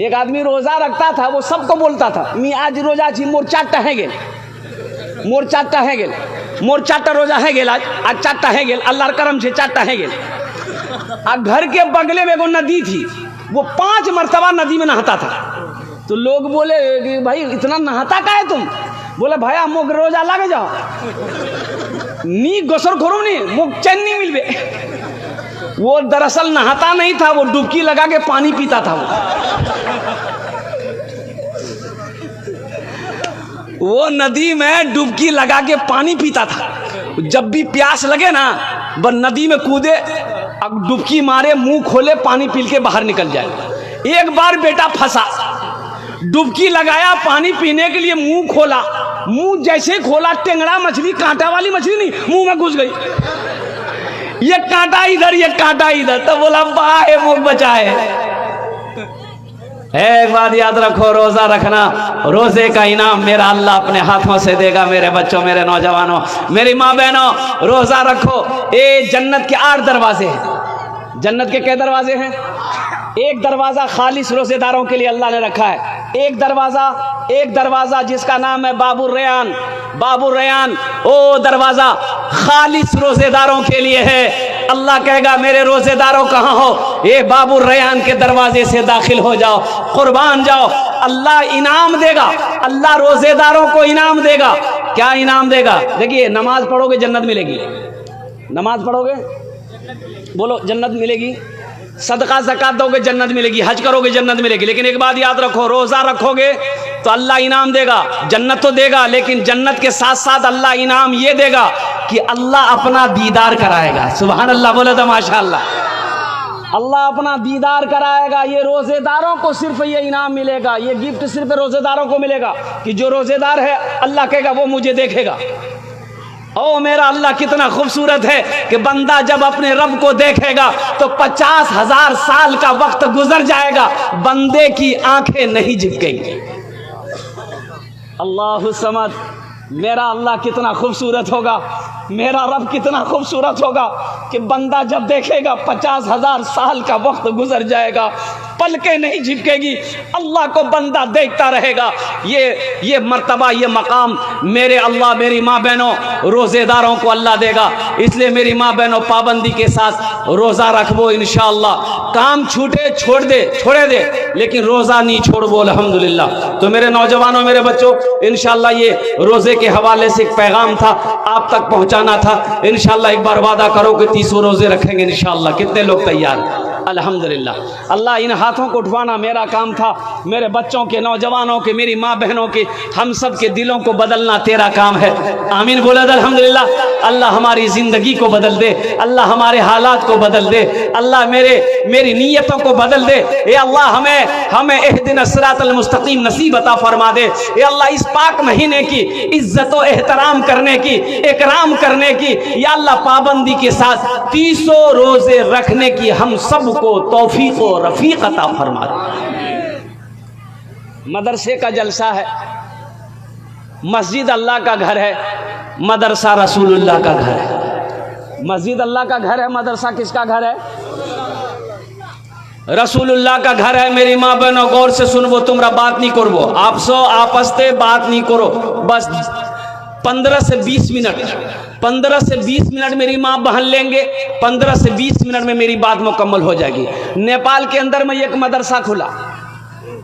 एक आदमी रोजा रखता था, वो सबको बोलता था मी आज रोजा छी, मोर 4टा है गेल, मोर 4टा है गेल, मोर 4टा रोजा है गेल, आज 4टा है गेल, अल्लाहर करम से 4टा है गेल। आ घर के बगले में एगो नदी थी, वो 5 मरतबा नदी में नहाता था। तो लोग बोले कि भाई इतना नहाता का है तुम? बोले भाई मोक रोजा लगे जाओ, नी गोसर करो नी, मोक चैन नहीं मिलबे। वो दरअसल नहाता नहीं था, वो डुबकी लगा के पानी पीता था। वो नदी में डुबकी लगा के पानी पीता था। जब भी प्यास लगे ना, बस नदी में कूदे, अब डुबकी मारे, मुंह खोले, पानी पी के बाहर निकल जाए। एक बार बेटा फंसा, डुबकी लगाया पानी पीने के लिए, मुंह खोला, मुंह जैसे खोला, टेंगड़ा मछली, कांटा वाली मछली नहीं, मुंह में घुस गई। ये कांटा इधर, ये कांटा इधर। तो बोला बाहे मुख बचाए। एक बात याद रखो, रोजा रखना, रोजे का इनाम मेरा अल्लाह अपने हाथों से देगा। मेरे बच्चों, मेरे नौजवानों, मेरी माँ बहनों, रोजा रखो। ये जन्नत के 8 दरवाजे हैं। जन्नत के क्या दरवाजे हैं? एक दरवाजा खालिस रोजेदारों के लिए अल्लाह ने रखा है। एक दरवाजा जिसका नाम है बाबुर रयान। बाबुर रयान ओ दरवाजा खालिस रोजेदारों के लिए है। अल्लाह कहेगा मेरे रोजेदारों कहाँ हो? ये बाबुर रयान के दरवाजे से दाखिल हो जाओ, कुर्बान जाओ। अल्लाह इनाम देगा, अल्लाह रोजेदारों को इनाम देगा। क्या इनाम देगा? देखिए, नमाज पढ़ोगे जन्नत मिलेगी, नमाज पढ़ोगे बोलो जन्नत मिलेगी, सदका ज़कात दोगे जन्नत मिलेगी, हज करोगे जन्नत मिलेगी। लेकिन एक बात याद रखो, रोज़ा रखोगे तो अल्लाह इनाम देगा, जन्नत तो देगा, लेकिन जन्नत के साथ साथ अल्लाह इनाम ये देगा कि अल्लाह अपना दीदार कराएगा। सुभान अल्लाह, बोले तो माशाअल्लाह। अल्लाह अपना दीदार कराएगा। ये रोज़ेदारों को सिर्फ ये इनाम मिलेगा, ये गिफ्ट सिर्फ रोज़ेदारों को मिलेगा कि जो रोज़ेदार है अल्लाह कहेगा वो मुझे देखेगा। ओ मेरा अल्लाह कितना खूबसूरत है कि बंदा जब अपने रब को देखेगा तो 50,000 साल का वक्त गुजर जाएगा, बंदे की आंखें नहीं झपकेंगी। अल्लाह समद, मेरा अल्लाह कितना खूबसूरत होगा, मेरा रब कितना खूबसूरत होगा कि बंदा जब देखेगा 50,000 साल का वक्त गुजर जाएगा, पलकें नहीं झपकेगी, अल्लाह को बंदा देखता रहेगा। ये मर्तबा, ये मकाम मेरे अल्लाह, मेरी माँ बहनों, रोज़ेदारों को अल्लाह देगा। इसलिए मेरी माँ बहनों, पाबंदी के साथ रोज़ा रखबो इंशाअल्लाह। काम छूटे छोड़े दे, लेकिन रोज़ा नहीं छोड़बो अल्हम्दुलिल्लाह। तो मेरे नौजवानों, मेरे बच्चों, इंशाअल्लाह ये रोज़े के हवाले से एक पैगाम था, आप तक पहुँचाना था। इंशाअल्लाह एक बार वादा करो कि 30 रोज़े रखेंगे इंशाअल्लाह। कितने लोग तैयार? अल्हम्दुलिल्लाह। अल्लाह इन हाथों को उठवाना मेरा काम था, मेरे बच्चों के, नौजवानों के, मेरी माँ बहनों के, हम सब के दिलों को बदलना तेरा काम है। आमीन बोले अल्हम्दुलिल्लाह। अल्लाह हमारी ज़िंदगी को बदल दे, अल्लाह हमारे हालात को बदल दे, अल्लाह मेरी नीयतों को बदल दे। ये अल्लाह हमें इहदिना सिरातल मुस्तकीम नसीब अता फरमा दे। ये अल्लाह इस पाक महीने की इज्जत व एहतराम करने की, इकराम करने की, या अल्लाह पाबंदी के साथ 30 रोज़े रखने की हम सब को तौफीक व रफीक अता फरमा दे। मदरसे का जलसा है, मस्जिद अल्लाह का घर है, मदरसा रसूलुल्लाह का घर है। मस्जिद अल्लाह का घर है, मदरसा किसका घर है? रसूलुल्लाह का घर है। मेरी माँ बहनों, गौर से सुनबो, तुमरा बात नहीं करबो, आप सो आपस में बात नहीं करो, बस 15 से 20 मिनट मेरी माँ बहन लेंगे, 15 से 20 मिनट में मेरी बात मुकम्मल हो जाएगी। नेपाल के अंदर में एक मदरसा खुला,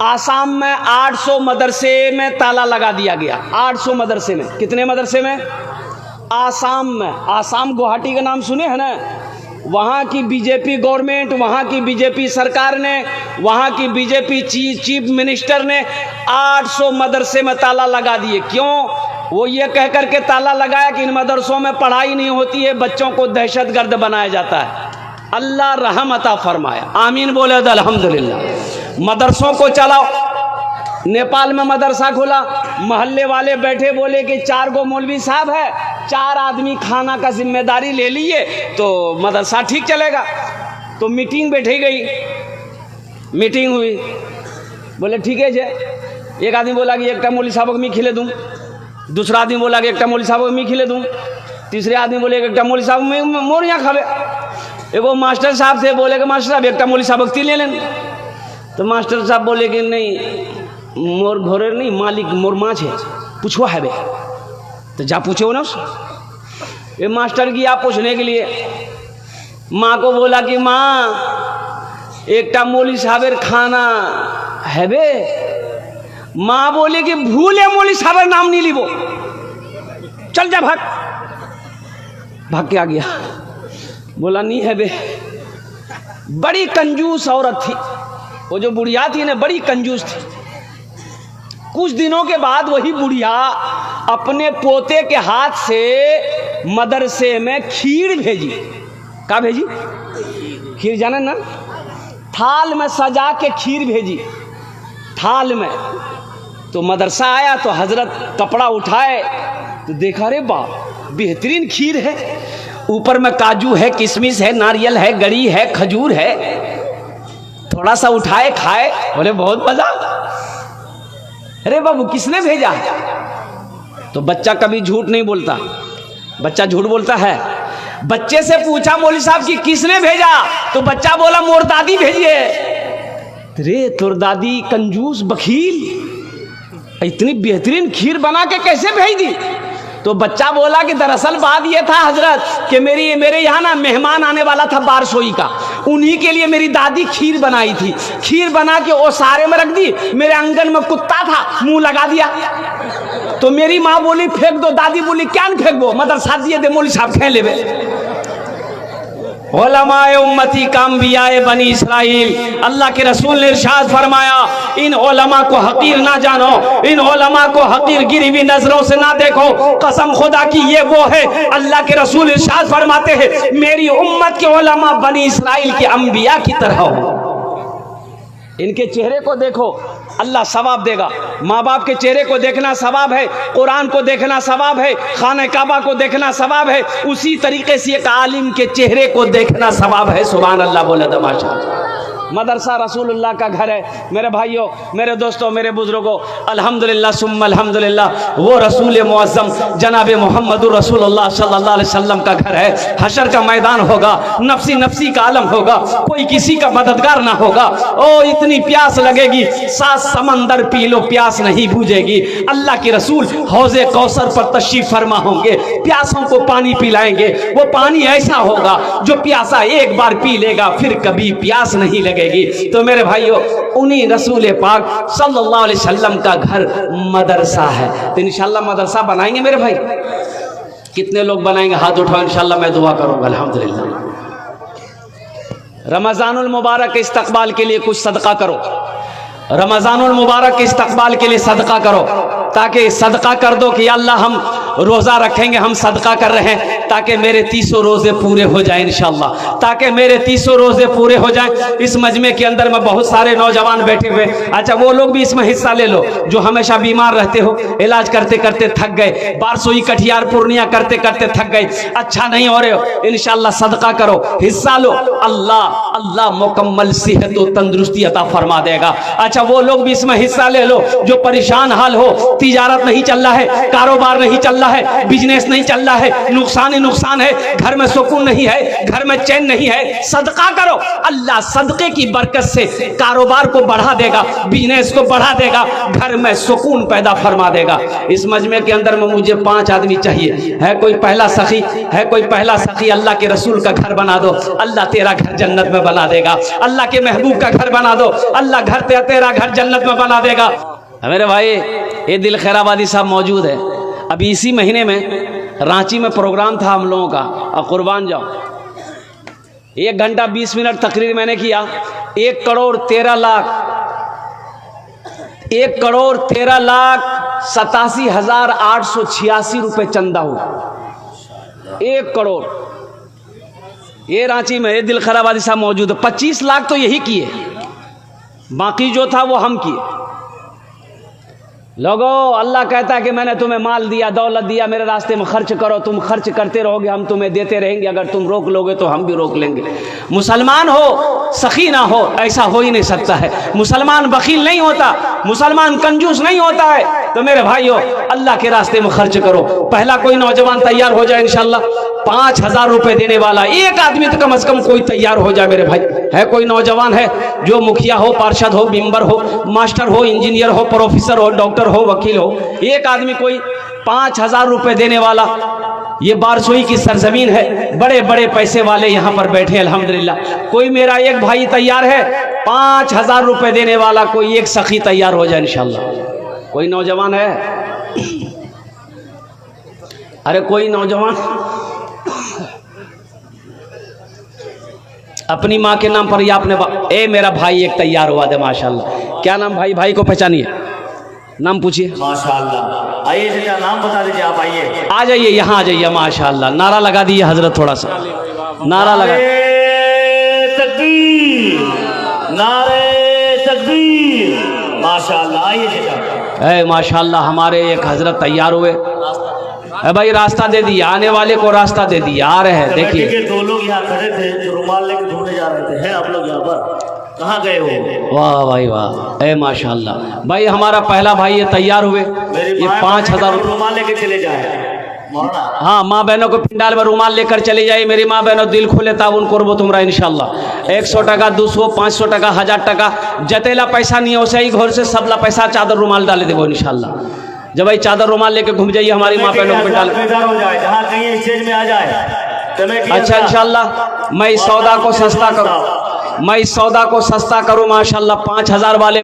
आसाम में 800 मदरसे में ताला लगा दिया गया। 800 मदरसे में, कितने मदरसे में? आसाम में। आसाम गुवाहाटी का नाम सुने हैं ना? वहाँ की बीजेपी गवर्नमेंट, वहाँ की बीजेपी सरकार ने, वहाँ की बीजेपी चीफ मिनिस्टर ने 800 मदरसे में ताला लगा दिए। क्यों? वो ये कह कर के ताला लगाया कि इन मदरसों में पढ़ाई नहीं होती है, बच्चों को दहशतगर्द बनाया जाता है। अल्लाह रहम अता फरमाया। आमीन बोले अल्हम्दुलिल्लाह। मदरसों को चलाओ। नेपाल में मदरसा खुला, मोहल्ले वाले बैठे, बोले कि 4 गो मौलवी साहब है, 4 आदमी खाना का जिम्मेदारी ले लिए तो मदरसा ठीक चलेगा। तो मीटिंग बैठी गई, मीटिंग हुई, बोले ठीक है जी। एक आदमी बोला कि एक मौलवी साहब को मैं खिले दूँ, दूसरा आदमी बोला कि एक मौलवी साहब को मैं खिले दूँ, तीसरे आदमी बोले एक मौलवी साहब में मोर यहाँ खावे। एगो मास्टर साहब थे, बोले कि मास्टर साहब एक मौलवी साहब को ले लें। तो मास्टर साहब बोले कि नहीं मोर घोरे नहीं मालिक मोर माछ है, पूछो है बे। तो जा पूछो ना उससे। ये मास्टर गया पूछने के लिए, माँ को बोला कि माँ एकटा मौली साहबेर खाना है बे। माँ बोली कि भूले मौली साहबेर नाम नहीं लीबो, चल जा भाग। भाग के आ गया, बोला नहीं है बे। बड़ी कंजूस औरत थी वो, जो बुढ़िया थी ना बड़ी कंजूस थी। कुछ दिनों के बाद वही बुढ़िया अपने पोते के हाथ से मदरसे में खीर भेजी। क्या भेजी? खीर जाने ना, थाल में सजा के खीर भेजी, थाल में। तो मदरसा आया तो हजरत कपड़ा उठाए तो देखा रे बाप बेहतरीन खीर है, ऊपर में काजू है, किशमिश है, नारियल है, गरी है, खजूर है। थोड़ा सा उठाए खाए, बोले बहुत मजा। अरे बाबू किसने भेजा? तो बच्चा कभी झूठ नहीं बोलता, बच्चा झूठ बोलता है। बच्चे से पूछा मौलवी साहब कि किसने भेजा? तो बच्चा बोला मोर दादी भेजी है। रे तोर दादी कंजूस बखील इतनी बेहतरीन खीर बना के कैसे भेज दी? तो बच्चा बोला कि दरअसल बात यह था हजरत कि मेरे यहाँ ना मेहमान आने वाला था बारसोई का, उन्हीं के लिए मेरी दादी खीर बनाई थी। खीर बना के ओसारे में रख दी, मेरे आंगन में कुत्ता था मुंह लगा दिया। तो मेरी माँ बोली फेंक दो, दादी बोली क्या नहीं फेंक दो, मदरसा दिए दे मौलवी साहब खे लेवे। उलमाए उम्मती काम्बियाए बनी इसराइल, अल्लाह के रसूल ने इरशाद फरमाया इन उलमा को हकीर ना जानो, इन उलमा को हकीर गिरी हुई नजरों से ना देखो। कसम खुदा की ये वो है, अल्लाह के रसूल इरशाद फरमाते हैं मेरी उम्मत के उलमा बनी इसराइल के अंबिया की तरह हो। इनके चेहरे को देखो अल्लाह सवाब देगा। माँ बाप के चेहरे को देखना सवाब है, कुरान को देखना सवाब है, खाने काबा को देखना सवाब है। उसी तरीके से एक आलिम के चेहरे को देखना सवाब है। सुभान अल्लाह बोले तो माशाअल्लाह। मदरसा रसूलुल्लाह का घर है। मेरे भाइयों, मेरे दोस्तों, मेरे बुजुर्गों, अल्हम्दुलिल्लाह सुम्मा अल्हम्दुलिल्लाह वो रसूल मुअज़्ज़म जनाब मोहम्मदुर रसूलुल्लाह सल्लल्लाहु अलैहि वसल्लम का घर है। हशर का मैदान होगा, नफसी नफसी का आलम होगा, कोई किसी का मददगार ना होगा। ओ इतनी प्यास लगेगी 7 समंदर पी लो प्यास नहीं बुझेगी। अल्लाह के रसूल हौज़े कौसर पर तशरीफ फरमा होंगे, प्यासों को पानी पिलाएंगे। वो पानी ऐसा होगा जो प्यासा एक बार पी लेगा फिर कभी प्यास नहीं लगेगी। तो मेरे भाइयों, उन्हीं रसूल पाक सल्लल्लाहु अलैहि वसल्लम का घर मदरसा है। तो इंशाल्लाह मदरसा बनाएंगे मेरे भाई। कितने लोग बनाएंगे? हाथ उठाओ, इंशाल्लाह मैं दुआ करूंगा। अल्हम्दुलिल्लाह। रमज़ानुल मुबारक के इस्तकबाल के लिए कुछ सदका करो। रमज़ानुल मुबारक के इस्तकबाल के लिए सदका करो, ताकि सदका कर दो कि अल्लाह हम रोज़ा रखेंगे, हम सदका कर रहे हैं ताकि मेरे 300 रोज़े पूरे हो जाएं इंशाअल्लाह, ताकि मेरे 300 रोज़े पूरे हो जाएं। इस मजमे के अंदर में बहुत सारे नौजवान बैठे हुए, अच्छा वो लोग भी इसमें हिस्सा ले लो जो हमेशा बीमार रहते हो, इलाज करते करते थक गए, बारसोई कटिहार पूर्णिया करते करते थक गए, अच्छा नहीं हो रहे हो, इंशाअल्लाह सदका करो, हिस्सा लो। अल्लाह मुकम्मल सेहत और तंदुरुस्ती अता फरमा देगा। अच्छा वो लोग भी इसमें हिस्सा ले लो जो परेशान हाल हो, तिजारत नहीं चल रहा है, कारोबार नहीं चल रहा है, बिजनेस नहीं चल रहा है, नुकसान ही नुकसान है, घर में सुकून नहीं है, घर में चैन नहीं है, सदका करो। अल्लाह सदके की बरकत से कारोबार को बढ़ा देगा, बिजनेस को बढ़ा देगा, घर में सुकून पैदा फरमा देगा। इस मजमे के अंदर में मुझे 5 आदमी चाहिए। है कोई पहला सखी? है कोई पहला सखी? अल्लाह के रसूल का घर बना दो, अल्लाह तेरा घर जन्नत में बना देगा। अल्लाह के महबूब का घर बना दो, अल्लाह तेरा घर जन्नत में बना देगा। मेरे भाई ये दिल खैराबादी साहब मौजूद है। अभी इसी महीने में रांची में प्रोग्राम था हम लोगों का, अब कुर्बान जाओ। 1 घंटा 20 मिनट तकरीर मैंने किया। 1 करोड़ 13 लाख 87,886 रुपये चंदा हुआ। 1 करोड़। ये रांची में ये दिल खैराबादी साहब मौजूद है। 25 लाख तो यही किए, बाकी जो था वो हम किए। लोगों, अल्लाह कहता है कि मैंने तुम्हें माल दिया, दौलत दिया, मेरे रास्ते में खर्च करो। तुम खर्च करते रहोगे, हम तुम्हें देते रहेंगे। अगर तुम रोक लोगे तो हम भी रोक लेंगे। मुसलमान हो सखी ना हो, ऐसा हो ही नहीं सकता है। मुसलमान बखील नहीं होता, मुसलमान कंजूस नहीं होता है। तो मेरे भाइयों, अल्लाह के रास्ते में खर्च करो। पहला कोई नौजवान तैयार हो जाए इंशाअल्लाह। 5,000 रुपए देने वाला एक आदमी तो कम से कम कोई तैयार हो जाए मेरे भाई। है कोई नौजवान है जो मुखिया हो, पार्षद हो, मेंबर हो, मास्टर हो, इंजीनियर हो, प्रोफेसर हो, डॉक्टर हो, वकील हो, एक आदमी कोई 5,000 रुपए देने वाला। ये बारसोई की सरजमीन है, बड़े बड़े पैसे वाले यहाँ पर बैठे अल्हम्दुलिल्लाह। कोई मेरा एक भाई तैयार है 5,000 रुपए देने वाला, कोई एक सखी तैयार हो जाए इंशाल्लाह। कोई नौजवान है? अरे कोई नौजवान अपनी माँ के नाम पर या अपने ए मेरा भाई एक तैयार हुआ दे माशाल्लाह। क्या नाम भाई? भाई को पहचानिए, नाम पूछिए। माशाल्लाह। आइए चाचा, नाम बता दीजिए। आप आइए, आ जाइए, यहाँ आ जाइए माशाल्लाह। नारा लगा दिए हजरत, थोड़ा सा नारा लगा। तकबीर, नारे तकबीर। माशाल्लाह। आइए चाचा। माशाल्लाह हमारे एक हजरत तैयार हुए। भाई रास्ता दे दिया, आने वाले को रास्ता दे दिया, आ रहे हैं। देखिए 2 लोग यहाँ खड़े थे जो रुमाल लेकर ढूंढने जा रहे थे। हैं आप लोग यहाँ पर? कहाँ गए हो? वाह भाई वाह, माशाल्लाह। भाई हमारा पहला भाई ये तैयार हुए, ये 5,000 रुमाल लेके चले जाए। हाँ, माँ बहनों को पिंडाल में रुमाल लेकर चले जाए। मेरी माँ बहनों दिल खोले ताउन करबो तुमरा इंशाल्लाह। 100 টাকা, 200, 500 টাকা, 1000 টাকা जतेला पैसा नहीं है वैसे ही घर से सबला पैसा चादर रुमाल डाले देवो इंशाल्लाह। जब भाई चादर रुमाल लेके घूम जाइए हमारी माँ बहनों को पिंडाल। अच्छा इंशाल्लाह मैं इस सौदा को सस्ता करूँ, मैं इस सौदा को सस्ता करूँ माशाल्लाह। 5,000 वाले